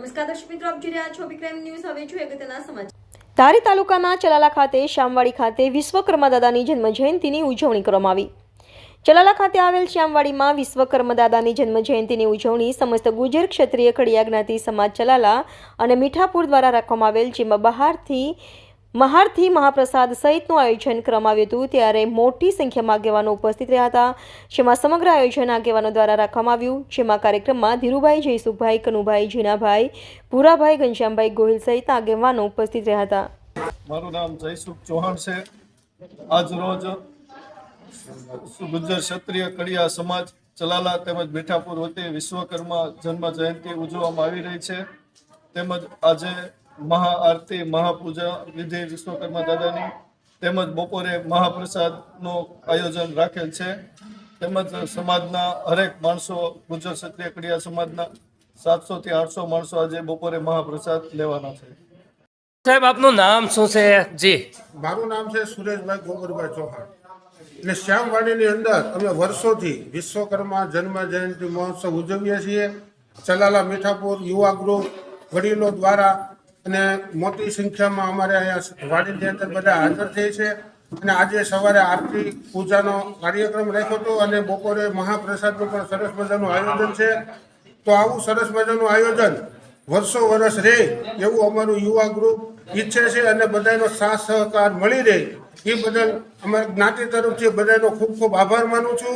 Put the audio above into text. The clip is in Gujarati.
નમસ્કાર દર્શક મિત્રો, આપ જોઈ રહ્યા છો વિક્રમ ન્યૂઝ। હવે જોઈએ અગત્યના સમાચાર। ધારી તાલુકાના ચલાલા ખાતે શ્યામવાડી ખાતે વિશ્વકર્મા દાદાની જન્મ જયંતિની ઉજવણી કરવામાં આવી। ચલાલા ખાતે આવેલ શ્યામવાડીમાં વિશ્વકર્મા દાદાની જન્મ જયંતિની ઉજવણી સમસ્ત ગુજર ક્ષત્રિય ખડિયા જ્ઞાતિ સમાજ ચલાલા અને મીઠાપુર દ્વારા રાખવામાં આવેલ, જેમાં મહારથી મહાપ્રસાદ સહિતનું આયોજન કરવામાં આવ્યું હતું। ત્યારે મોટી સંખ્યામાં આગેવાનો ઉપસ્થિત રહ્યા હતા, જેમાં સમગ્ર આયોજન આગેવાનો દ્વારા રાખવામાં આવ્યું। જેમાં કાર્યક્રમમાં ધીરુભાઈ, જયસુખભાઈ, કનુભાઈ, જીનાભાઈ, ભૂરાભાઈ, ઘનશ્યામભાઈ ગોહિલ સહિત આગેવાનો ઉપસ્થિત રહ્યા હતા। મારું નામ જયસુખ ચૌહાણ છે। આજ રોજ ગુજર ક્ષત્રિય કડિયા સમાજ ચલાલા તેમજ મીઠાપુર વતી વિશ્વકર્મા જન્મ જયંતિ ઉજવવામાં આવી રહી છે। તેમજ આજે મહાઆરતી મહાપૂજા વિધિ વિશ્વકર્મા દાદાની તેમજ બપોરે મહાપ્રસાદનું આયોજન રાખેલ છે। તેમજ સમાજના હરેક માણસો ગુજર ક્ષત્રિય કડિયા સમાજના 700 થી 800 માણસો આજે બપોરે મહાપ્રસાદ લેવાના છે। સાહેબ, આપનું નામ શું છે? જી, મારું નામ છે સુરેશભાઈ ગોબરભાઈ ચૌહાણ। એટલે શ્યામવાડીની અંદર અમે વર્ષોથી વિશ્વકર્મા જન્મ જયંતિ મહોત્સવ ઉજવીએ છીએ। ચલાલા મીઠાપુર યુવા ગ્રુપ વડીલો દ્વારા અને મોટી સંખ્યામાં અમારે અહીંયા વાડીની અંદર બધા હાજર થઈ છે। અને આજે સવારે આરતી પૂજાનો કાર્યક્રમ રાખ્યો હતો અને બપોરે મહાપ્રસાદનું પણ સરસ મજાનું આયોજન છે। તો આવું સરસ મજાનું આયોજન વર્ષો વર્ષ રહે એવું અમારું યુવા ગ્રુપ ઈચ્છે છે અને બધાનો સાથ સહકાર મળી રહે એ બદલ અમારી જ્ઞાતિ તરફથી બધાનો ખૂબ ખૂબ આભાર માનું છું।